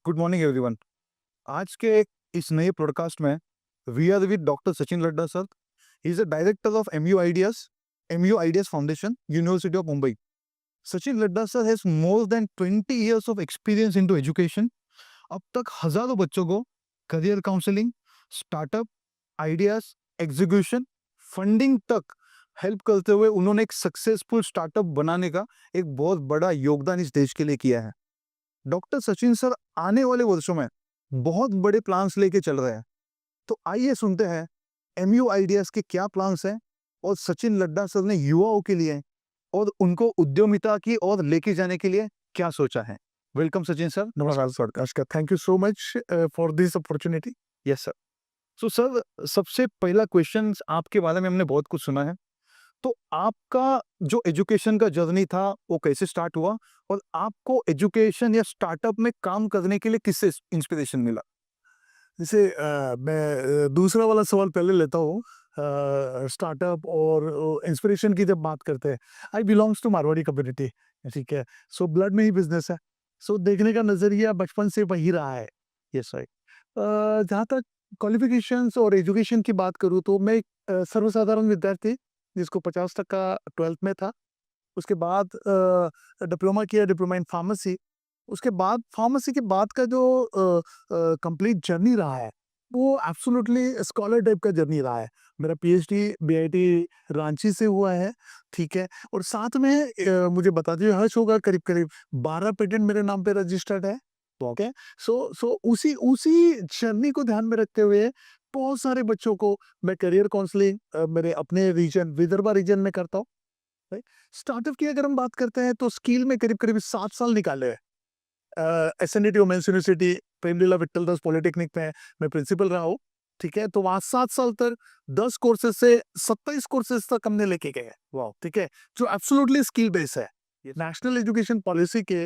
Good morning everyone. आज के इस नए पॉडकास्ट में we are with doctor Sachin Ladda sir. He is the director of MU Ideas Foundation, university of Mumbai. Sachin Ladda sir has more than 20 years of experience into education. अब तक हजारों बच्चों को career counselling, startup ideas, execution, funding तक help करते हुए उन्होंने एक सक्सेसफुल स्टार्टअप बनाने का एक बहुत बड़ा योगदान इस देश के लिए किया है। डॉक्टर सचिन सर आने वाले वर्षों में बहुत बड़े प्लान्स लेके चल रहे हैं। तो आइए सुनते हैं एमयू आइडियाज के क्या प्लान्स हैं और सचिन लड्डा सर ने युवाओं के लिए और उनको उद्यमिता की ओर लेके जाने के लिए क्या सोचा है। Welcome Sachin sir. नमस्कार sir, Ashka. Thank you so much for this opportunity. Yes sir. So sir, सबसे पहला क्वेश्चन, आपके बारे में हमने बहुत कुछ सुना है, तो आपका जो एजुकेशन का जर्नी था वो कैसे स्टार्ट हुआ और आपको एजुकेशन या स्टार्टअप में काम करने के लिए किससे इंस्पिरेशन मिला? जैसे मैं दूसरा वाला सवाल पहले लेता हूँ। स्टार्टअप और इंस्पिरेशन की जब बात करते हैं, आई बिलोंग्स टू मारवाड़ी कम्युनिटी, ठीक है। सो ब्लड में ही बिजनेस है। सो देखने का नज़रिया बचपन से वही रहा है। Yes right. जहाँ तक क्वालिफिकेशंस और एजुकेशन की बात करूँ तो मैं एक सर्वसाधारण विद्यार्थी जिसको 50% 12th में था। उसके बाद डिप्लोमा किया, डिप्लोमा इन फार्मेसी। उसके बाद फार्मेसी के बाद का जो कंप्लीट जर्नी रहा है, वो एब्सोल्युटली स्कॉलर टाइप का जर्नी रहा है। मेरा पीएचडी बीआईटी रांची से हुआ है, ठीक है। और साथ में मुझे बता दीजिए, हर्ष होगा, करीब करीब 12 पेटेंट मेरे नाम पे रजिस्टर्ड है। ओके। सो उसी उसी जर्नी को ध्यान में रखते हुए बहुत सारे बच्चों को मैं करियर काउंसलिंग मेरे अपने रीजन विदर्भा रीजन में करता हूँ, राइट। स्टार्टअप की अगर हम बात करते हैं तो स्किल में करीब करीब 7 साल निकाले हैं। SNDT women's university Premleela Vitthaldas polytechnic में मैं प्रिंसिपल रहा हूँ, ठीक है। तो वहाँ 7 साल तक 10 कोर्सेज से 27 कोर्सेज तक हमने लेके गए हैं, वाह, ठीक है, जो एब्सोल्युटली स्किल बेस है। नेशनल एजुकेशन पॉलिसी के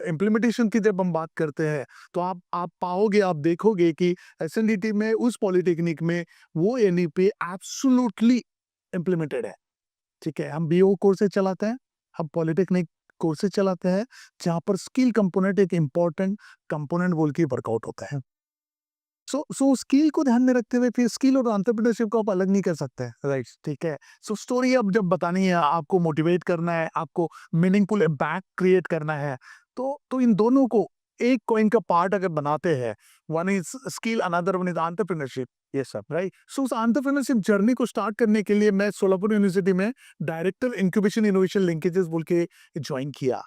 इम्प्लीमेंटेशन की जब हम बात करते हैं तो आप पाओगे, आप देखोगे कि एसएनडीटी में, उस पॉलिटेक्निक में वो एनईपी एब्सोल्युटली इम्प्लीमेंटेड है, ठीक है। हम बीओ कोर्सेज चलाते हैं, हम पॉलिटेक्निक कोर्सेज चलाते हैं, जहाँ पर स्किल कंपोनेंट एक इम्पोर्टेंट कंपोनेंट बोल के वर्कआउट होता है। सो स्किल को ध्यान में रखते हुए फिर स्किल और एंटरप्रेन्योरशिप को आप अलग नहीं कर सकते, राइट, ठीक है। सो स्टोरी अब जब बतानी है, आपको मोटिवेट करना है, आपको मीनिंगफुल इम्पैक्ट क्रिएट करना है, तो इन दोनों को एक कॉइन का पार्ट अगर बनाते हैं, one is skill, another one is entrepreneurship. Yes sir. Right. So उस एंटरप्रेन्योरशिप जर्नी को स्टार्ट करने के लिए मैं सोलापुर यूनिवर्सिटी में डायरेक्टर इंक्यूबेशन इनोवेशन लिंकेजेस बोल के ज्वाइन किया,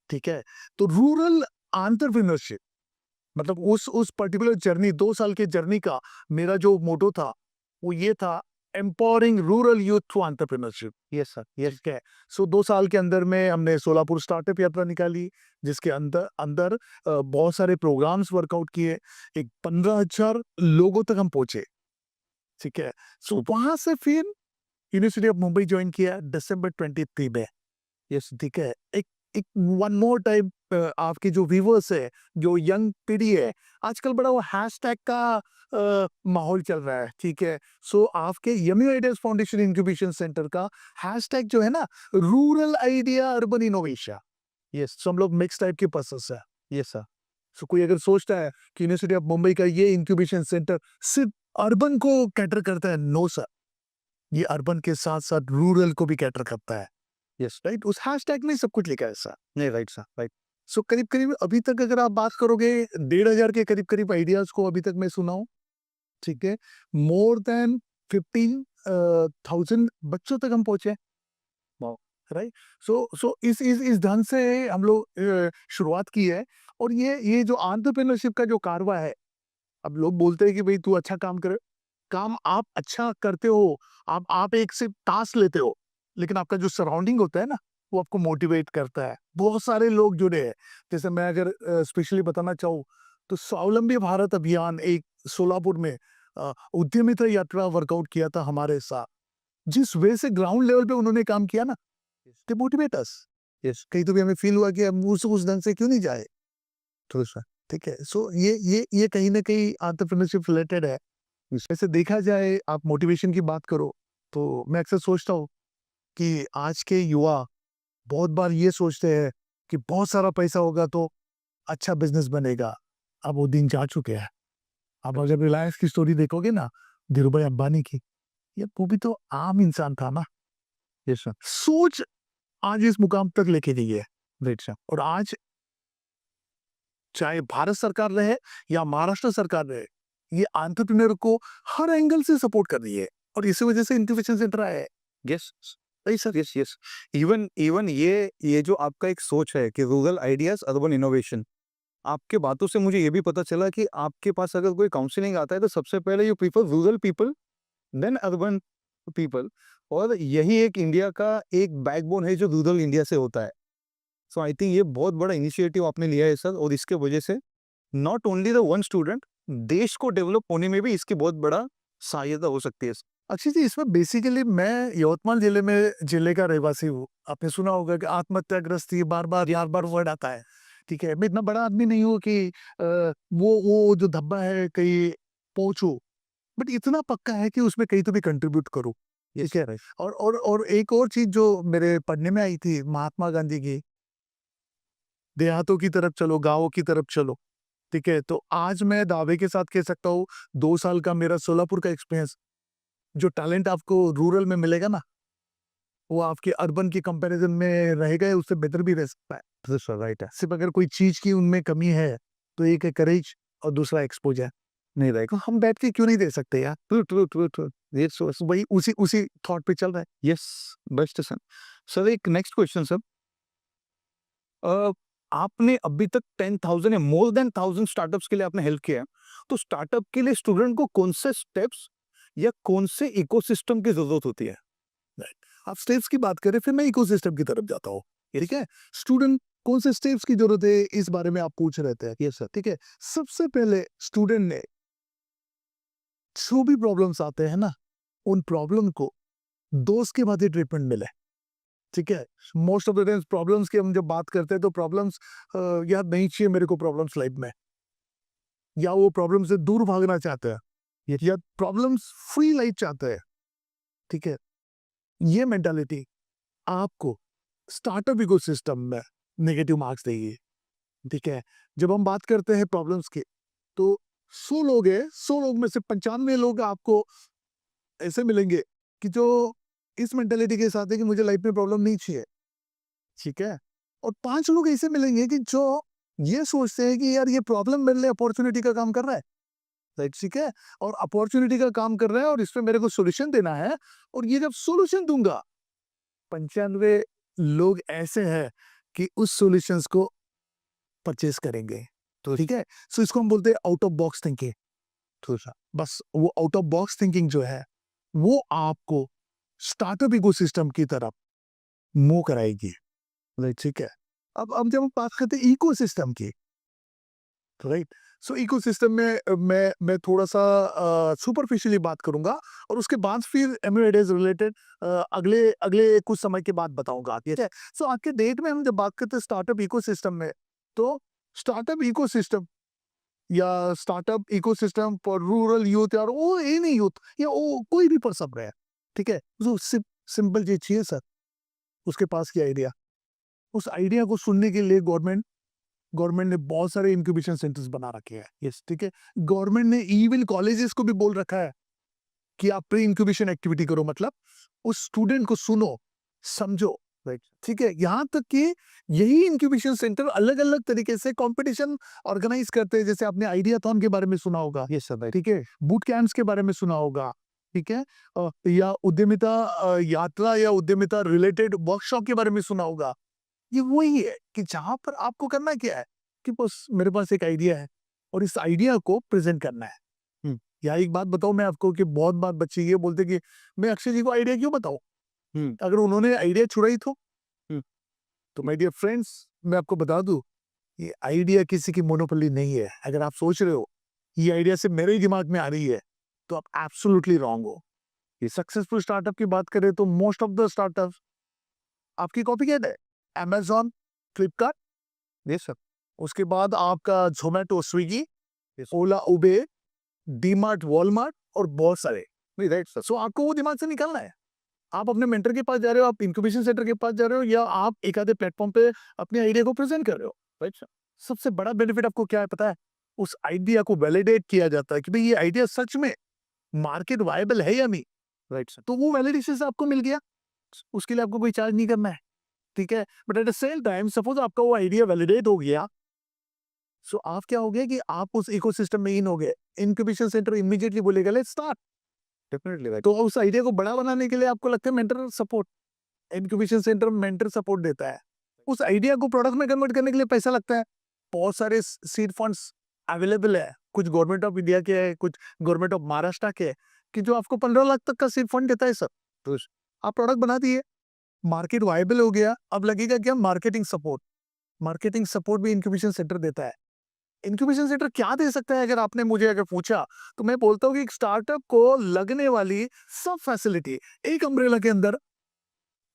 ठीक है। तो रूरल एंटरप्रेन्योरशिप मतलब उस पर्टिकुलर जर्नी, 2 साल के जर्नी का मेरा जो मोटो था वो ये था, empowering rural youth through entrepreneurship. Yes sir. Yes. ठीक है। सो 2 साल के अंदर में हमने सोलापुर स्टार्टअप यात्रा निकाली, जिसके अंदर अंदर बहुत सारे प्रोग्राम्स वर्कआउट किए, एक 15,000 लोगों तक हम पहुंचे, ठीक है। सो वहां से फिर यूनिवर्सिटी ऑफ मुंबई ज्वाइन किया दिसंबर 23 में। यस। ठीक है। एक एक वन मोर टाइम, आपकी जो व्यूअर्स है, जो यंग पीढ़ी है, आजकल बड़ा वो हैशटैग का माहौल चल रहा है, ठीक है। सो आपके yummy ideas foundation incubation centre का हैशटैग जो है ना, rural idea urban innovation. Yes. So हम लोग मिक्स टाइप के पर्सन है। Yes sir. सो कोई अगर सोचता है कि यूनिवर्सिटी ऑफ मुंबई का ये इंक्यूबेशन सेंटर सिर्फ अर्बन को कैटर करता है, नो सर, ये अर्बन के साथ साथ रूरल को भी कैटर करता है, यस। राइट। उस हैशटैग में सब कुछ लिखा है सर। नहीं, राइट सर, राइट। सो करीब करीब अभी तक अगर आप बात करोगे, 1,500 के करीब करीब आइडियाज को अभी तक मैं सुना हूँ, ठीक है। मोर देन 15,000 बच्चों तक हम पहुंचे, वाओ। राइट। सो इस ढंग से हम लोग शुरुआत की है। और ये जो एंटरप्रेन्योरशिप का जो कारवा है, अब लोग बोलते हैं कि भाई तू अच्छा काम करे, काम आप अच्छा करते हो, आप एक सिर्फ टास्क लेते हो, लेकिन आपका जो सराउंडिंग होता है ना, वो आपको मोटिवेट करता है। बहुत सारे लोग जुड़े हैं। जैसे मैं अगर स्पेशली बताना चाहूँ तो स्वावलंबी भारत अभियान एक सोलापुर में उद्यमिता यात्रा वर्कआउट किया था हमारे साथ। जिस वे से ग्राउंड लेवल पे उन्होंने काम किया ना, दे मोटिवेट अस। यस। कहीं तो भी हमें फील हुआ कि हम उस ढंग से क्यों नहीं जाए, ट्रू सर। ठीक है। सो ये कहीं ना कहीं एंटरप्रेन्योरशिप रिलेटेड है। वैसे देखा जाए, आप मोटिवेशन की बात करो, तो मैं अक्सर सोचता हूँ कि आज के युवा बहुत बार ये सोचते हैं कि बहुत सारा पैसा होगा तो अच्छा बिजनेस बनेगा, अब वो दिन जा चुके हैं। अब अगर रिलायंस की स्टोरी देखोगे ना, धीरूभाई अंबानी की, ये वो भी तो आम इंसान था ना। Yes sir. सोच आज इस मुकाम तक लेके गई है। Right sir. और आज चाहे भारत सरकार रहे या महाराष्ट्र सरकार रहे, ये एंटरप्रेन्योर को हर एंगल से सपोर्ट कर रही है और इसी वजह से इंक्यूबेशन सेंटर आया है। यस। नहीं sir, yes yes. Even even ये जो आपका एक सोच है कि रूरल आइडियाज अर्बन इनोवेशन, आपके बातों से मुझे ये भी पता चला कि आपके पास अगर कोई काउंसलिंग आता है तो सबसे पहले you prefer rural people than urban people, और यही एक इंडिया का एक बैकबोन है जो रूरल इंडिया से होता है। सो आई थिंक ये बहुत बड़ा इनिशिएटिव आपने लिया है सर, और इसके वजह से not only the one student, देश को डेवलप होने में भी इसकी बहुत बड़ा सहायता हो सकती है। अच्छी जी, इसमें बेसिकली मैं यवतमाल जिले का रहवासी हूँ। आपने सुना होगा कि आत्महत्याग्रस्त ये बार-बार वर्ड आता है, ठीक है? मैं इतना बड़ा आदमी नहीं हूँ कि वो जो धब्बा है कहीं पहुँचूँ, बट इतना पक्का है कि उसमें कहीं तो भी कंट्रीब्यूट करूँ, ठीक है? राइट। और एक और चीज़ जो मेरे पढ़ने में आई थी महात्मा गांधी की, देहातों की तरफ चलो, गाँवों की तरफ चलो, ठीक है? तो आज मैं दावे के साथ कह सकता हूँ 2 साल का मेरा सोलापुर का एक्सपीरियंस, जो टैलेंट आपको रूरल में मिलेगा ना, वो आपके अर्बन की कंपैरिजन में रहेगा या उससे बेटर भी रह सकता है। सर राइट है। सिर्फ अगर कोई चीज़ की उनमें कमी है, तो एक है करेज और दूसरा एक्सपोज़र। नहीं राइट। तो हम बैठ के क्यों नहीं दे सकते यार? True true true true. ये सो वही उसी उसी थॉट पे चल रहा है। Yes, best sir. सर एक नेक्स्ट क्वेश्चन सर, अ, आपने अभी तक 10,000 या मोर देन 1000 स्टार्टअप्स के लिए आपने हेल्प किया है, तो स्टार्टअप के लिए स्टूडेंट को कौन से स्टेप्स या कौन से इकोसिस्टम की जरूरत होती है? राइट। आप स्टेप्स की बात करें, फिर मैं इकोसिस्टम की तरफ जाता हूँ। ठीक है? स्टूडेंट कौन से स्टेप्स की ज़रूरत है, इस बारे में आप पूछ रहे थे। Yes sir. ठीक है? सबसे पहले स्टूडेंट ने जो भी प्रॉब्लम्स आते हैं ना, उन प्रॉब्लम को दोस्त के बाद ही ट्रीटमेंट मिले। ठीक है? Most of the times problems की हम जब बात करते हैं तो प्रॉब्लम्स यार नहीं चाहिए मेरे को प्रॉब्लम्स लाइफ में, या वो प्रॉब्लम से दूर भागना चाहते हैं, या प्रॉब्लम्स फ्री लाइफ चाहते हैं। ठीक है? ये मेंटालिटी आपको स्टार्टअप इकोसिस्टम में नेगेटिव मार्क्स देगी। ठीक है? जब हम बात करते हैं प्रॉब्लम्स की, तो 100 लोग हैं, 100 लोग में से 95 लोग आपको ऐसे मिलेंगे कि जो इस मेंटालिटी के साथ है कि मुझे लाइफ में प्रॉब्लम नहीं चाहिए। ठीक है? और 5 लोग ऐसे मिलेंगे कि जो ये सोचते हैं कि यार ये प्रॉब्लम मेरे लिए अपॉर्चुनिटी का काम कर रहा है। राइट? ठीक है? और अपॉर्चुनिटी का काम कर रहा है और इस पे मेरे को सॉल्यूशन देना है, और ये जब सॉल्यूशन दूँगा, 95 लोग ऐसे हैं कि उस सॉल्यूशंस को परचेज़ करेंगे। तो ठीक है? सो इसको हम बोलते हैं आउट ऑफ बॉक्स थिंकिंग। तो सर। बस वो आउट ऑफ बॉक्स थिंकिंग जो है, वो आपको स्टार्टअप इकोसिस्टम की तरफ मूव कराएगी। राइट? ठीक है? अब जब हम बात करते हैं इकोसिस्टम की, राइट? सो इकोसिस्टम में मैं थोड़ा-सा सुपरफिशियली बात करूँगा और उसके बाद फिर एमयू रिलेटेड अगले अगले कुछ समय के बाद बताऊँगा। ठीक है? सो आज के डेट में हम जब बात करते हैं स्टार्टअप इकोसिस्टम में, तो स्टार्टअप इकोसिस्टम या startup ecosystem for rural youth, या वो एनी यूथ, या वो कोई भी पर्सन रहे, ठीक है? जो सिंपल चीज़ चाहिए सर, उसके पास क्या आइडिया। उस आइडिया को सुनने के लिए गवर्नमेंट ने बहुत सारे इंक्यूबेशन सेंटर्स बना रखे हैं। यस, ठीक है? गवर्नमेंट ने इवन कॉलेजेस को भी बोल रखा है कि आप प्री इंक्यूबेशन एक्टिविटी करो, मतलब उस स्टूडेंट को सुनो, समझो। राइट? ठीक है? यहाँ तक कि यही इंक्यूबेशन सेंटर अलग-अलग तरीके से कंपटीशन ऑर्गेनाइज करते हैं। जैसे आपने आइडियाथॉन के बारे में सुना होगा, यस सर राइट। ठीक है? बूट कैंप्स के बारे में सुना होगा, ठीक है? या उद्यमिता यात्रा या उद्यमिता रिलेटेड वर्कशॉप के बारे में सुना होगा। ये वही है कि जहाँ पर आपको करना क्या है कि बस मेरे पास एक आइडिया है और इस आइडिया को प्रेजेंट करना है। या एक बात बताऊं मैं आपको कि बहुत बार बच्चे ये बोलते कि मैं अक्षय जी को आइडिया क्यों बताऊं, हम्म। अगर उन्होंने आइडिया छुड़ाई हम्म। तो माय डियर फ्रेंड्स, मैं आपको बता दूं, ये आइडिया किसी की मोनोपोली नहीं है। अगर आप सोच रहे हो ये आइडिया सिर्फ मेरे ही दिमाग में आ रही है, तो आप एब्सोल्युटली रॉन्ग हो। ये सक्सेसफुल स्टार्टअप की बात करें तो मोस्ट ऑफ द स्टार्टअप आपकी कॉपी कैट है। Amazon, Flipkart, yes sir. उसके बाद आपका ज़ोमैटो, स्विगी, Yes. ओला, उबेर, डीमार्ट, वॉलमार्ट और बहुत सारे। नहीं राइट सर। सो आपको वो दिमाग से निकालना है। आप अपने मेंटर के पास जा रहे हो, आप इंक्यूबेशन सेंटर के पास जा रहे हो, या आप एक आधे प्लेटफॉर्म पे अपने आइडिया को प्रेजेंट कर रहे हो। Right sir? सबसे बड़ा बेनिफिट आपको क्या है पता है? उस आइडिया को वैलिडेट किया जाता है कि भाई ये आइडिया सच में मार्केट वायबल है या नहीं, राइट सर। तो वो वैलिडेशन से आपको मिल गया, उसके लिए आपको कोई चार्ज नहीं करना है, ठीक है। But at the same time suppose आपका वो आइडिया वैलिडेट हो गया, सो आप क्या हो गए कि आप उस इकोसिस्टम में इन हो गए। इंक्यूबेशन सेंटर इमीडिएटली बोलेगा लेट्स स्टार्ट। Definitely right. तो उस आइडिया को बड़ा बनाने के लिए आपको लगता है mentor support, incubation centre mentor support देता है। उस आइडिया को प्रोडक्ट में कन्वर्ट करने के लिए पैसा लगता है। बहुत सारे सीड फंड्स अवेलेबल है, कुछ गवर्नमेंट ऑफ इंडिया के है, कुछ गवर्नमेंट ऑफ महाराष्ट्र के है, कि जो आपको 15 लाख तक का सीड फंड देता है सर। तो आप प्रोडक्ट बना दिए, मार्केट वायबल हो गया, अब लगेगा क्या मार्केटिंग सपोर्ट। मार्केटिंग सपोर्ट भी इंक्यूबेशन सेंटर देता है। इंक्यूबेशन सेंटर क्या दे सकता है अगर आपने मुझे अगर पूछा, तो मैं बोलता हूँ कि एक स्टार्टअप को लगने वाली सब फैसिलिटी एक अम्ब्रेला के अंदर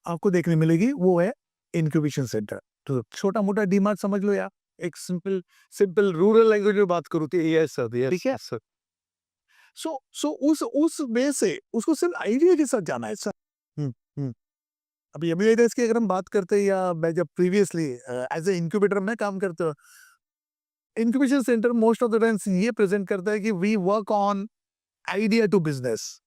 आपको देखने मिलेगी, वो है इंक्यूबेशन सेंटर। तो छोटा मोटा डीमार्ट समझ लो यार, एक सिंपल सिंपल रूरल लैंग्वेज में बात करूँ तो यस सर, ठीक है। Yes sir. सो उस वे से उसको सिर्फ आइडिया के साथ जाना है सर। हम्म, हम्म। अभी अभी आइडियाज की अगर हम बात करते हैं, या मैं जब प्रीवियसली एज ए इंक्यूबेटर में काम करता हूँ, incubation centre most of the times ये प्रेजेंट करता है कि we work on idea to business.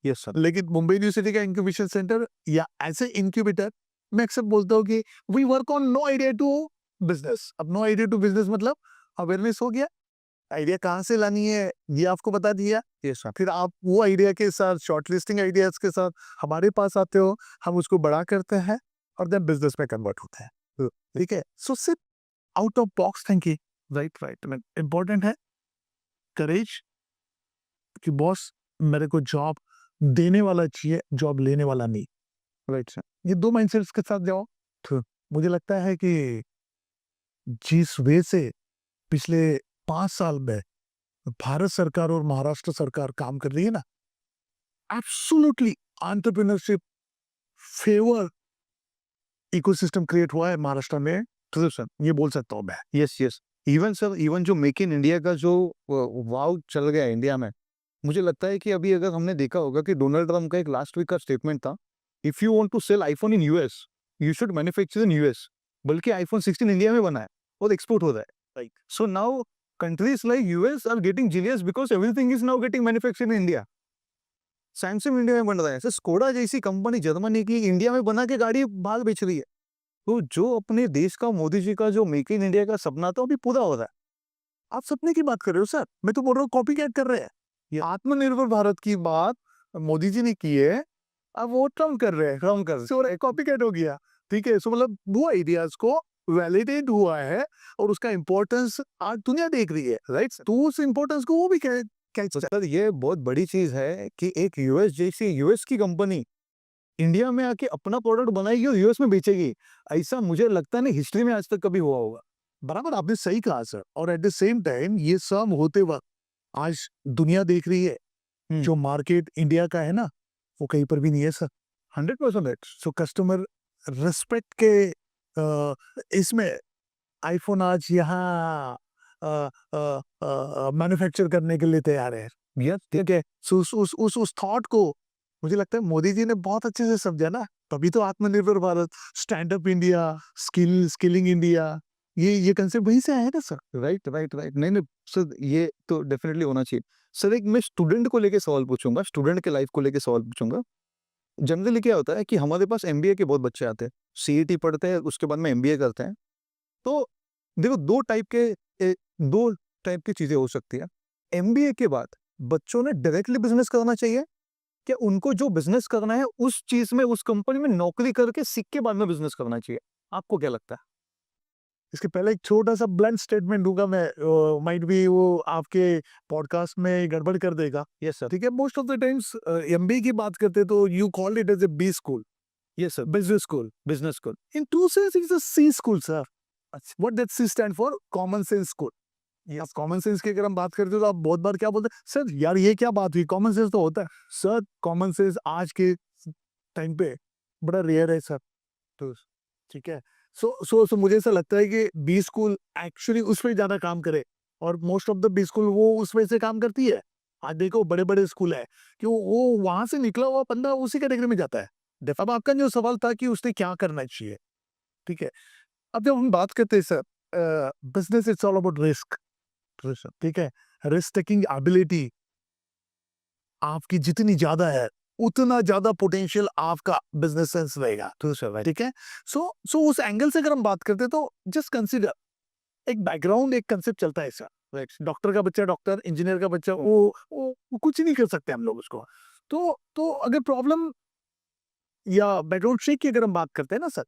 Yes sir. लेकिन मुंबई यूनिवर्सिटी का इंक्यूबेशन सेंटर या एज ए इंक्यूबेटर मैं अक्सर बोलता हूँ कि we work on no idea to business. अब नो आइडिया टू बिजनेस मतलब अवेयरनेस हो गया, आइडिया कहाँ से लानी है ये आपको बता दिया, यस सर। फिर आप वो आइडिया के साथ शॉर्ट लिस्टिंग आइडियाज के साथ हमारे पास आते हो, हम उसको बड़ा करते हैं और देन बिजनेस में कन्वर्ट होता है, ठीक है। सो सिर्फ out of box thinking, right right important है। करेज कि बॉस मेरे को जॉब देने वाला चाहिए, जॉब लेने वाला नहीं। Right sir. ये दो माइंडसेट्स के साथ जाओ तो मुझे लगता है कि जिस वे से पिछले 5 साल में भारत सरकार और महाराष्ट्र सरकार काम कर रही है ना, absolutely entrepreneurship favour ecosystem create हुआ है महाराष्ट्र में, तो सर ये बोल सकता हूँ मैं। Yes yes. Even sir, even जो मेक इन इंडिया का जो वाव चल गया इंडिया में, मुझे लगता है कि अभी अगर हमने देखा होगा कि डोनाल्ड ट्रम्प का एक लास्ट वीक का स्टेटमेंट था, if you want to sell iPhone in US, you should manufacture in US. बल्कि आईफोन 16 इंडिया में बना है और एक्सपोर्ट हो रहा है। Right. So now countries like US are getting genius because everything is now getting manufactured in India. Samsung India में बन रहा है सर, स्कोडा जैसी कंपनी जर्मनी की इंडिया में बना के गाड़ी बाहर बेच रही है। तो जो अपने देश का, मोदी जी का जो मेक इन इंडिया का सपना था, अभी पूरा हो रहा है। आप सपने की बात कर रहे हो सर, मैं तो बोल रहा हूँ कॉपी कैट कर रहे हैं। ये आत्मनिर्भर भारत की बात मोदी जी ने की है, अब वो ट्रम्प कर रहे हैं, ट्रम्प कर रहे हैं, कॉपी कैट हो गया, ठीक है। सो मतलब वो आइडियाज को वैलिडेट हुआ है और उसका इंपॉर्टेंस आज दुनिया देख रही है, राइट। तो उस इंपॉर्टेंस को वो भी तो सर ये बहुत बड़ी चीज है कि एक यूएस जैसी, यूएस की कंपनी इंडिया में आके अपना प्रोडक्ट बनाएगी और यूएस में बेचेगी। ऐसा मुझे लगता नहीं हिस्ट्री में आज तक कभी हुआ होगा। बराबर आपने सही कहा सर। और एट द सेम टाइम ये सब होते वक्त आज दुनिया देख रही है, जो मार्केट इंडिया का है ना, वो कहीं पर भी नहीं है सर। 100%। सो कस्टमर रिस्पेक्ट के इसमें आईफोन आज यहाँ मैन्युफैक्चर करने के लिए तैयार है, यस। ठीक है। सो उस थॉट को मुझे लगता है मोदी जी ने बहुत अच्छे से समझा ना, तभी तो आत्मनिर्भर Bharat, stand up India, skilling India, ये कंसेप्ट वहीं से आया है ना सर। Right right right. नहीं नहीं सर, ये तो डेफिनेटली होना चाहिए। सर एक मैं स्टूडेंट को लेके सवाल पूछूंगा, स्टूडेंट के लाइफ को लेके सवाल पूछूंगा। जनरली क्या होता है कि हमारे पास एमबीए के बहुत बच्चे आते हैं, सीईटी पढ़ते हैं, उसके बाद में एमबीए करते हैं। तो देखो दो टाइप की चीजें हो सकती है। एमबीए के बाद बच्चों ने डायरेक्टली बिजनेस करना चाहिए, कि उनको जो बिजनेस करना है उस चीज में, उस कंपनी में नौकरी करके सीख के बाद में बिजनेस करना चाहिए? आपको क्या लगता है? इसके पहले एक छोटा सा ब्लंट स्टेटमेंट दूंगा मैं, माइट बी वो आपके पॉडकास्ट में गड़बड़ कर देगा। Yes sir. ठीक है, most of the times MBA की बात करते तो you called it as a B school, yes sir. Business school. Business school. In true sense it's a C school sir. What that C stand for? Common sense school. अब common sense की अगर हम बात करते हो तो आप बहुत बार क्या बोलते हैं, सर यार ये क्या बात हुई, कॉमन सेंस तो होता है। सर कॉमन सेंस आज के टाइम पे बड़ा रेयर है सर। तो ठीक है, सो मुझे ऐसा लगता है कि बी स्कूल एक्चुअली उस पर ज्यादा काम करे, और most of the B school वो उस वजह से काम करती है। आज देखो बड़े बड़े स्कूल है कि वो वहां से निकला हुआ बंदा उसी कैटेगरी में जाता है। अब आपका जो सवाल था कि उसने क्या करना चाहिए, ठीक है। अब जब हम बात करते हैं sir business, it's all about risk. ठीक है, रिस्क टेकिंग एबिलिटी आपकी जितनी ज्यादा है उतना ज्यादा पोटेंशियल आपका बिजनेस सेंस रहेगा। ठीक है, सो उस एंगल से अगर हम बात करते हैं तो जस्ट कंसीडर एक बैकग्राउंड, एक कंसेप्ट चलता है ऐसा। डॉक्टर का बच्चा डॉक्टर, इंजीनियर का बच्चा वो कुछ नहीं कर सकते हम लोग उसको। तो अगर प्रॉब्लम या बैकग्राउंड शेक की अगर हम बात करते हैं ना सर,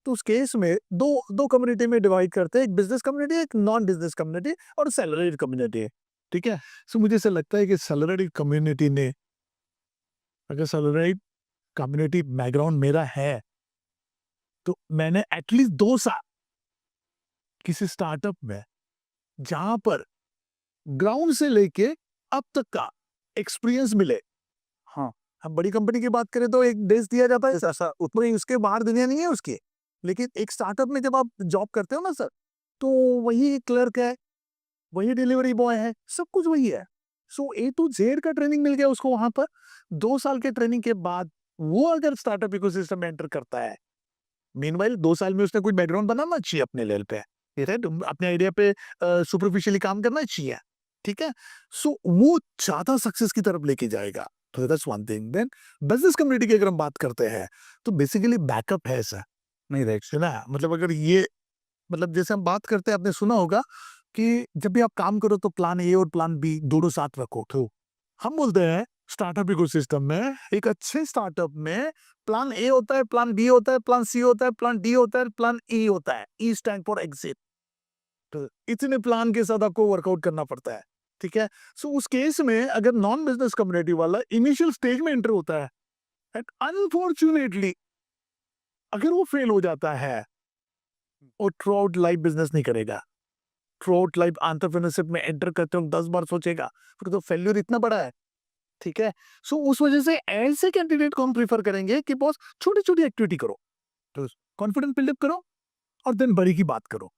तो उस केस में दो दो कम्युनिटी में डिवाइड करते हैं, एक बिजनेस कम्युनिटी, एक नॉन बिजनेस कम्युनिटी और सैलरीड कम्युनिटी है। ठीक है, सो मुझे ऐसा लगता है कि सैलरीड कम्युनिटी ने, अगर सैलरीड कम्युनिटी बैकग्राउंड मेरा है तो मैंने एटलीस्ट 2 साल किसी स्टार्टअप में, जहां पर ग्राउंड से लेके अब तक का एक्सपीरियंस मिले। हाँ, हम बड़ी कंपनी की बात करें तो एक देश दिया जाता है ऐसा, उतना ही उसके बाहर दुनिया नहीं है उसकी। लेकिन एक स्टार्टअप में जब आप जॉब करते हो ना सर, तो वही क्लर्क है, वही डिलीवरी बॉय है, सब कुछ वही है। सो ए टू जेड का ट्रेनिंग मिल गया उसको वहां पर। 2 साल के ट्रेनिंग के बाद वो अगर स्टार्टअप इकोसिस्टम में एंटर करता है, मीनवाइल 2 साल में उसने कोई बैकग्राउंड बनाना चाहिए अपने लेवल पे, अपने आइडिया पे सुपरफिशियली काम करना चाहिए। ठीक है, सो वो ज्यादा सक्सेस की तरफ लेके जाएगा। तो that's one thing. Then business community की अगर हम बात करते हैं तो बेसिकली बैकअप है सर। नहीं राइट। है ना, मतलब अगर ये, मतलब जैसे हम बात करते हैं, आपने सुना होगा कि जब भी आप काम करो तो प्लान ए और प्लान बी दोनों साथ रखो। तो हम बोलते हैं स्टार्टअप इकोसिस्टम में, एक अच्छे स्टार्टअप में प्लान ए होता है, प्लान बी होता है, प्लान सी होता है, प्लान डी होता है, प्लान ई होता है। E stand for exit. तो इतने प्लान के साथ आपको वर्कआउट करना पड़ता है। ठीक है, सो उस केस में अगर नॉन बिजनेस कम्युनिटी वाला इनिशियल स्टेज में एंटर होता है एंड अनफॉर्चुनेटली अगर वो फेल हो जाता है, और थ्रू आउट लाइफ बिजनेस नहीं करेगा, थ्रू आउट लाइफ एंटरप्रेन्योरशिप में एंटर करते वक्त 10 बार सोचेगा, फिर तो फेल्यूर इतना बड़ा है। ठीक है, सो उस वजह से ऐसे कैंडिडेट को हम प्रीफर करेंगे कि बॉस छोटी छोटी एक्टिविटी करो, तो कॉन्फिडेंस बिल्डअप करो और देन बड़ी की बात करो।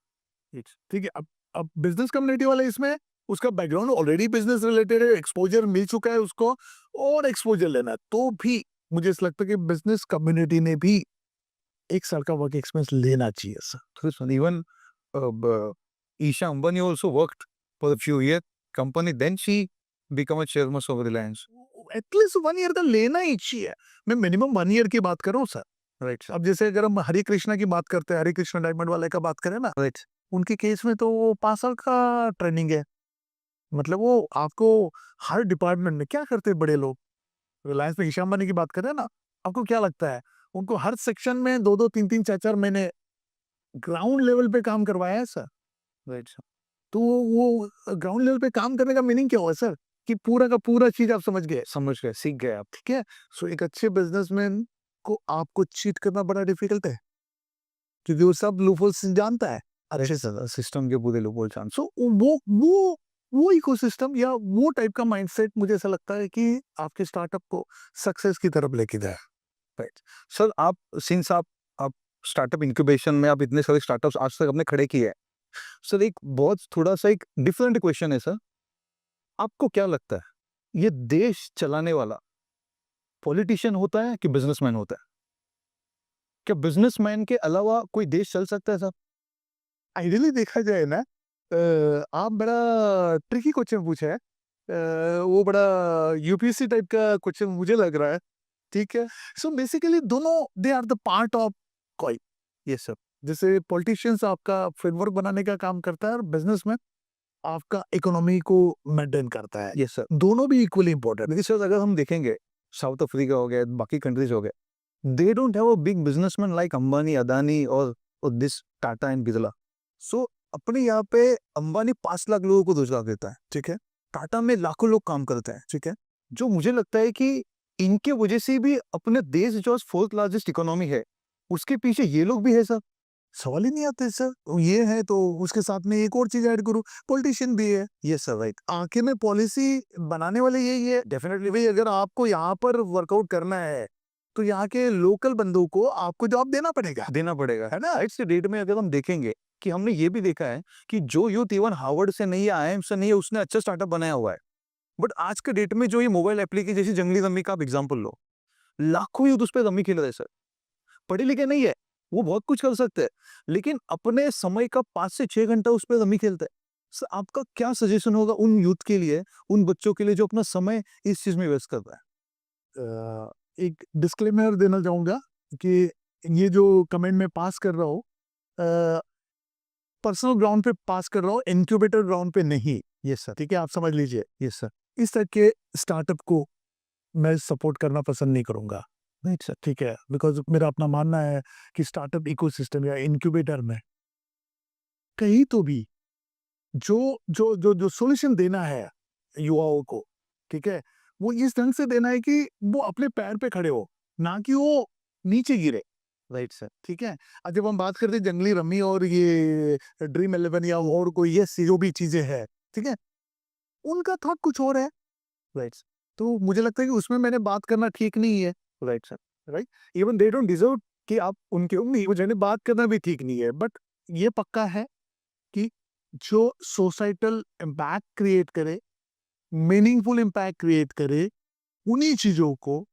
ठीक है, अब बिजनेस कम्युनिटी वाले इसमें उसका बैकग्राउंड ऑलरेडी बिजनेस रिलेटेड है, एक्सपोजर मिल चुका है उसको, और एक्सपोजर लेना है, तो भी मुझे ऐसा लगता है कि बिजनेस कम्युनिटी ने भी 1 साल का वर्क एक्सपीरियंस लेना चाहिए sir. So even Isha Ambani also worked for a few years company, then she become a chairman of Reliance. At least 1 year का लेना ही चाहिए। मैं मिनिमम 1 ईयर की बात कर रहा हूँ सर। Right. अब जैसे अगर हम हरे कृष्णा की बात करते हैं, हरे कृष्णा डायमंड वाले का बात करें ना, Right. उनके केस में तो वो 5 साल का ट्रेनिंग है। मतलब वो आपको हर डिपार्टमेंट में क्या करते हैं बड़े लोग, रिलायंस में ईशा अंबानी की बात करें ना, आपको क्या लगता है उनको हर सेक्शन में 2-2, 3-3, 4-4 महीने ग्राउंड लेवल पे काम करवाया है सर। Right. तो वो ग्राउंड लेवल पे काम करने का मीनिंग क्या हुआ सर, कि पूरा का पूरा चीज आप समझ गए। समझ गए, सीख गए आप। ठीक है, सो एक अच्छे बिजनेसमैन को आपको चीट करना बड़ा डिफिकल्ट है, क्योंकि वो सब लूपहोल्स जानता है अच्छे से। सिस्टम के पूरे लोग चांस। सो वो इकोसिस्टम या वो टाइप का माइंडसेट मुझे ऐसा लगता है कि आपके स्टार्टअप को सक्सेस की तरफ लेके जाए। राइट। सर आप सिंस आप स्टार्टअप इंक्यूबेशन में आप इतने सारे स्टार्टअप्स आज तक अपने खड़े किए हैं, सर एक बहुत थोड़ा सा एक डिफरेंट क्वेश्चन है सर, आपको क्या लगता है ये देश चलाने वाला पॉलिटिशियन होता है कि बिजनेसमैन होता है? क्या बिजनेसमैन के अलावा कोई देश चल सकता है सर? आइडियली देखा जाए ना, आप बड़ा ट्रिकी क्वेश्चन पूछा है। वो बड़ा यूपीएससी टाइप का क्वेश्चन मुझे लग रहा है। ठीक है, सो बेसिकली दोनों they are the part of coin. Yes sir. जैसे पॉलिटिशियंस आपका फ्रेमवर्क बनाने का काम करता है और बिजनेसमैन आपका इकोनॉमी को मेंटेन करता है। Yes sir. दोनों भी इक्वली इंपॉर्टेंट। लेकिन सर अगर हम देखेंगे साउथ अफ्रीका हो गया, बाकी कंट्रीज हो गए, they don't have a big businessman like Ambani, Adani और दिस टाटा एंड बिरला। सो अपने यहाँ पे अंबानी 5 लाख लोगों को रोजगार देता है, ठीक है, टाटा में लाखों लोग काम करते हैं, ठीक है, जो मुझे लगता है कि इनके वजह से भी अपने देश जो 4th लार्जेस्ट इकोनॉमी है उसके पीछे ये लोग भी है सर। सवाल ही नहीं आते सर। ये है तो उसके साथ में एक और चीज ऐड करूँ, पॉलिटिशियन भी है। Yes sir. राइट। आखिर में पॉलिसी बनाने वाले यही है डेफिनेटली। भाई अगर आपको यहाँ पर वर्कआउट करना है तो यहाँ के लोकल बंदों को आपको जॉब देना पड़ेगा है ना। आज के डेट में। अगर हम देखेंगे कि हमने ये भी देखा है कि जो यूथ इवन हार्वर्ड से नहीं है, आईआईएम से नहीं है, उसने अच्छा स्टार्टअप बनाया हुआ है, बट आज के डेट में जो ये मोबाइल एप्लीकेशन जैसे जंगली रम्मी का आप एग्जांपल लो, लाखों यूथ उस पर रम्मी खेल रहे हैं सर। पढ़े लिखे नहीं है, वो बहुत कुछ कर सकते हैं, लेकिन अपने समय का 5 से 6 घंटा उस पर रम्मी खेलते हैं। सर आपका क्या सजेशन होगा उन यूथ के लिए, उन बच्चों के लिए जो अपना समय इस चीज़ में वेस्ट कर रहा है? एक डिस्क्लेमर देना चाहूँगा कि ये जो कमेंट मैं पास कर रहा हूँ पर्सनल ग्राउंड पे पास कर रहा हूँ, इनक्यूबेटर ग्राउंड पे नहीं। यस सर, ठीक है, आप समझ लीजिए। Yes sir. इस तरह के स्टार्टअप को मैं सपोर्ट करना पसंद नहीं करूँगा। राइट सर, ठीक है, बिकॉज़ मेरा अपना मानना है कि स्टार्टअप इकोसिस्टम या इनक्यूबेटर में कहीं तो भी जो सॉल्यूशन देना है युवाओं को, ठीक है? वो इस ढंग से देना है कि वो अपने पैर पे खड़े हो, ना कि वो नीचे गिरे, राइट सर, ठीक है? जब हम बात करते हैं जंगली रम्मी और ये ड्रीम 11 या और कोई ये जो भी चीज़ें हैं, ठीक है? उनका थॉट कुछ और है, राइट सर, तो मुझे लगता है कि उसमें मैंने बात करना ठीक नहीं है, right sir, right? Even they don't deserve कि आप उनके नहीं, मुझे बात करना भी ठीक नहीं है, बट ये पक्का है कि जो सोसाइटल इम्पैक्ट क्रिएट करे, मीनिंगफुल इम्पैक्ट क्रिएट करे, उन्हीं चीज़ों को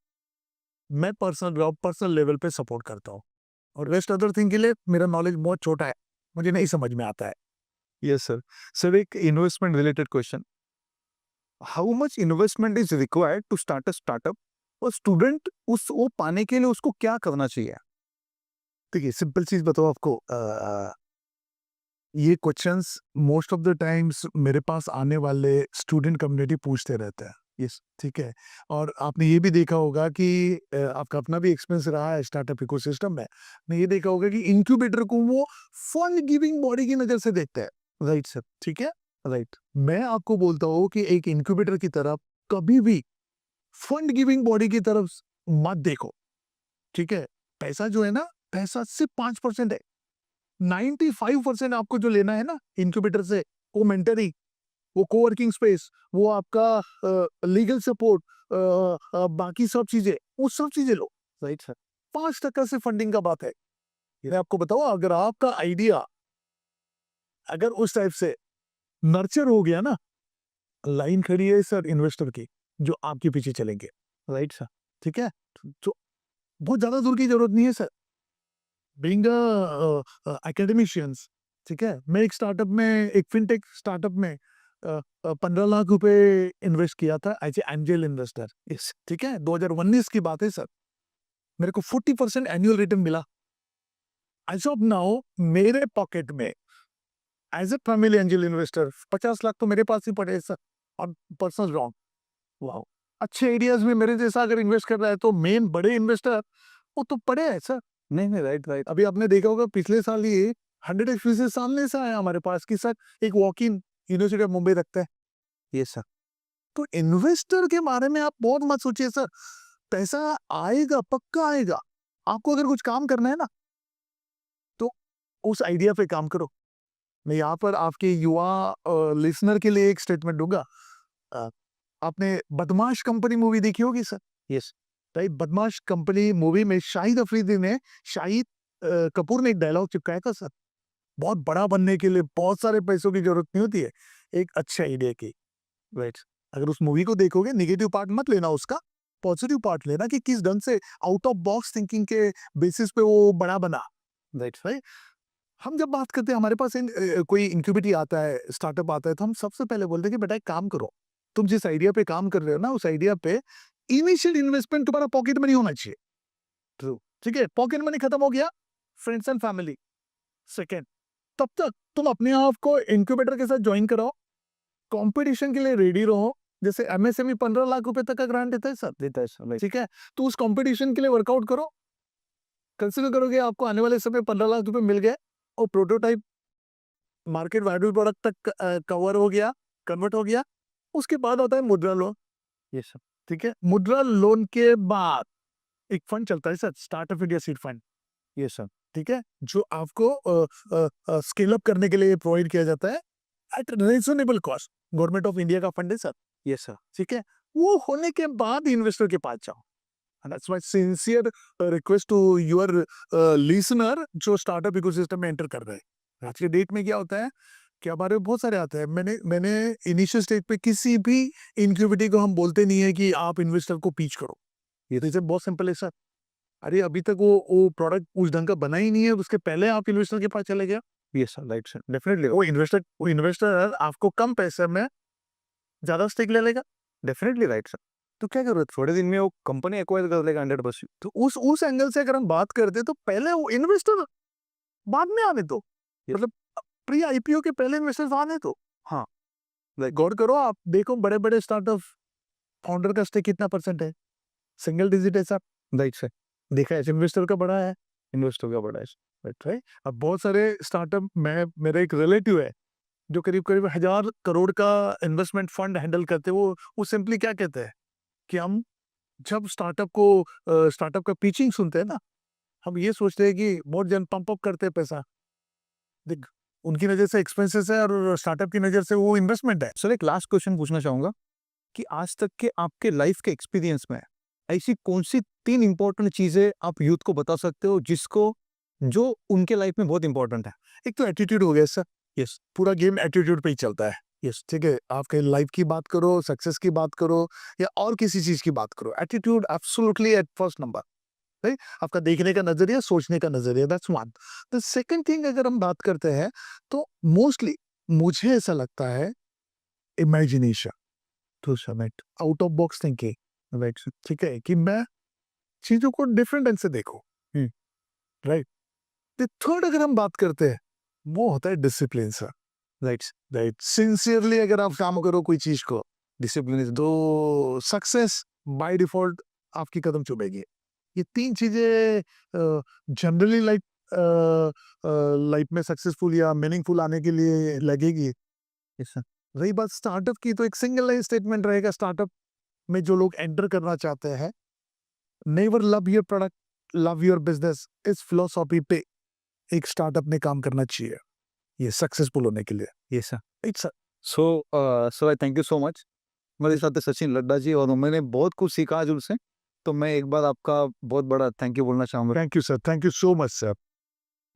मैं पर्सनल लेवल पे सपोर्ट करता हूँ। और रेस्ट अदर थिंग के लिए मेरा नॉलेज बहुत छोटा है, मुझे नहीं समझ में आता है। Yes sir. सर एक investment related question, how much investment is required to start a startup और स्टूडेंट उस वो पाने के लिए उसको क्या करना चाहिए? देखिए, सिंपल चीज़ बताऊँ आपको ये questions most of the times मेरे पास आने वाले स्टूडेंट कम्युनिटी पूछते रहते हैं। यस, ठीक है? और आपने ये भी देखा होगा कि आपका अपना भी एक्सपीरियंस रहा है स्टार्टअप इकोसिस्टम में। आपने ये देखा होगा कि इंक्यूबेटर को वो फंड गिविंग बॉडी की नज़र से देखते हैं। राइट सर, ठीक है? राइट, मैं आपको बोलता हूँ कि एक इंक्यूबेटर की तरफ कभी भी फंड गिविंग बॉडी की तरफ मत देखो। ठीक है? पैसा जो है ना, पैसा सिर्फ़ 5% है। 95% आपको जो लेना है ना इंक्यूबेटर से, वो मेंटरिंग, वो कोवर्किंग स्पेस, वो आपका लीगल सपोर्ट बाकी सब चीज़ें, वो सब चीज़ें लो। राइट सर, 5% से फंडिंग का बात है। मैं आपको बताऊँ अगर आपका आइडिया अगर उस टाइप से नर्चर हो गया ना, लाइन खड़ी है सर इन्वेस्टर की, जो आपके पीछे चलेंगे। राइट सर, ठीक है? तो बहुत ज़्यादा दूर की ज़रूरत नहीं है सर। बीइंग एकेडमिशियंस, ठीक है? मैं एक स्टार्टअप में एक फिनटेक स्टार्टअप में 15 लाख रुपए इन्वेस्ट किया था as a angel investor. Yes, ठीक है? 2019 की बात है सर। मेरे को 40% एनुअल रिटर्न मिला। एज़ ऑफ नाउ मेरे पॉकेट में as a family angel investor 50 lakh तो मेरे पास ही पड़े हैं sir on personal ground. Wow! अच्छे एरियाज़ में मेरे जैसा अगर इन्वेस्ट कर रहा है तो मेन बड़े इन्वेस्टर वो तो पड़े हैं सर। नहीं, नहीं, राइट, राइट, अभी आपने देखा होगा पिछले साल ही 100 एक्सक्लूसिव सामने से आया हमारे पास कि सर एक walk in university of Mumbai रखता है। यस सर, तो इन्वेस्टर के बारे में आप बहुत मत सोचिए सर, पैसा आएगा, पक्का आएगा। आपको अगर कुछ काम करना है ना, तो उस आइडिया पे काम करो। मैं यहाँ पर आपके युवा लिसनर के लिए एक स्टेटमेंट दूँगा। अ, आपने बदमाश कंपनी मूवी देखी होगी सर? यस, राइट, बदमाश कंपनी मूवी में शाहिद कपूर ने एक डायलॉग चिपकाया था सर। बहुत बड़ा बनने के लिए बहुत सारे पैसों की ज़रूरत नहीं होती है, एक अच्छे आइडिया की। राइट, अगर उस मूवी को देखोगे नेगेटिव पार्ट मत लेना उसका, पॉजिटिव पार्ट लेना कि किस ढंग से आउट ऑफ बॉक्स थिंकिंग के बेसिस पे वो बड़ा बना, राइट, राइट? हम जब बात करते हैं हमारे पास कोई इंक्यूबिटी आता है, स्टार्टअप आता है तो हम सबसे पहले बोलते हैं कि बेटा एक काम करो, तुम जिस आइडिया पे काम कर रहे हो ना उस आइडिया पे इनिशियल इन्वेस्टमेंट तुम्हारा पॉकेट मनी होना चाहिए। ट्रू, ठीक है? पॉकेट मनी खत्म हो गया, फ्रेंड्स एंड फैमिली। सेकंड, तब तक तुम अपने आप को इंक्यूबेटर के साथ जॉइन कराओ, कंपटीशन के लिए रेडी रहो। जैसे एमएसएमई 15 लाख रुपए तक का ग्रांट देता है सर, देता है सर, राइट, ठीक है? तो उस कंपटीशन के लिए वर्कआउट करो। कंसीडर करोगे आपको आने वाले समय 15 लाख रुपए मिल गए और प्रोटोटाइप मार्केट वैल्यू प्रोडक्ट तक कवर हो गया, कन्वर्ट हो गया। उसके बाद आता है मुद्रा लोन, यस सर, ठीक है? मुद्रा लोन के बाद एक फंड चलता है sir, startup India seed fund, yes sir, ठीक है? जो आपको स्केल अप करने के लिए प्रोवाइड किया जाता है eight reasonable cost. Government of India का फंड है सर, यस सर, ठीक है? वो होने के बाद इन्वेस्टर के पास जाओ। And that's my sincere request to your listener जो स्टार्टअप इकोसिस्टम में एंटर कर रहे हैं। आज के डेट में क्या होता है कि हमारे बहुत सारे आते हैं। मैंने मैंने इनिशियल स्टेज पे किसी भी इनक्यूबिटी को हम बोलते नहीं है कि आप इन्वेस्टर को पीच करो। ये रीजन बहुत सिंपल है सर। अरे अभी तक वो प्रोडक्ट उस ढंग का बना ही नहीं है, उसके पहले आप इन्वेस्टर के पास चले गए। Yes sir, right sir, definitely, वो इन्वेस्टर आपको कम पैसे में ज़्यादा स्टेक ले लेगा। Definitely right sir. तो क्या जरूरत, थोड़े दिन में वो कंपनी एक्वायर कर लेगा 100%। तो उस एंगल से अगर हम बात करते हैं तो पहले वो इन्वेस्टर बाद में आने दो। Yes. मतलब प्री आईपीओ के पहले इन्वेस्टर्स आने दो। हाँ, गौर करो, आप देखो बड़े-बड़े स्टार्टअप फाउंडर का स्टेक कितना परसेंट है? सिंगल डिजिट है सर। राइट सर, देखा है इन्वेस्टर का बड़ा है। इन्वेस्ट हो गया बड़ा है। राइट। अब बहुत सारे स्टार्टअप में मेरा एक रिलेटिव है जो करीब-करीब 1000 करोड़ का इन्वेस्टमेंट फंड हैंडल करते हैं। वो सिंपली क्या कहते हैं कि हम जब स्टार्टअप का पिचिंग सुनते हैं ना, हम ये सोचते हैं कि बहुत जन पंप अप करते हैं पैसा। देख, उनकी नज़र से एक्सपेंसेस है और स्टार्टअप की नज़र से वो इन्वेस्टमेंट है। सर एक लास्ट क्वेश्चन पूछना चाहूंगा कि आज तक के आपके लाइफ के एक्सपीरियंस में ऐसी कौन सी 3 इंपॉर्टेंट चीजें आप यूथ को बता सकते हो जो उनके लाइफ में बहुत इंपॉर्टेंट है? एक तो एटीट्यूड हो गया सर। यस, पूरा गेम एटीट्यूड पे ही चलता है। यस, ठीक है। आपके लाइफ की बात करो, सक्सेस की बात करो या और किसी चीज़ की बात करो, attitude absolutely at first number, right? आपका देखने का नज़रिया, सोचने का नज़रिया, that's one. The second thing अगर हम बात करते हैं तो मोस्टली मुझे ऐसा लगता है imagination, to submit, out of box thinking, right sir, ठीक है? कि मैं चीज़ों को डिफरेंट एंड से देखूँ, हम्म, राइट? द थर्ड अगर हम बात करते हैं, वो होता है discipline sir. Right, right, sincerely अगर आप काम करो कोई चीज को डिसिप्लिन इज तो सक्सेस बाय डिफॉल्ट आपकी कदम चुभेगी। ये 3 चीजें जनरली लाइफ में सक्सेसफुल या मीनिंगफुल आने के लिए लगेगी। यस सर, रही बात स्टार्टअप की, तो एक सिंगल लाइन स्टेटमेंट रहेगा स्टार्टअप में जो लोग एंटर करना चाहते हैं, never love your product, love your business. इस फिलोसॉफी पे एक स्टार्टअप ने काम करना चाहिए ये सक्सेसफुल होने के लिए। Yes sir. It's so sir I thank you so much. मेरे साथ है सचिन लड्डा जी और मैंने बहुत कुछ सीखा आज उनसे, तो मैं एक बार आपका बहुत बड़ा थैंक यू बोलना चाहूँगा। Thank you sir, thank you so much sir.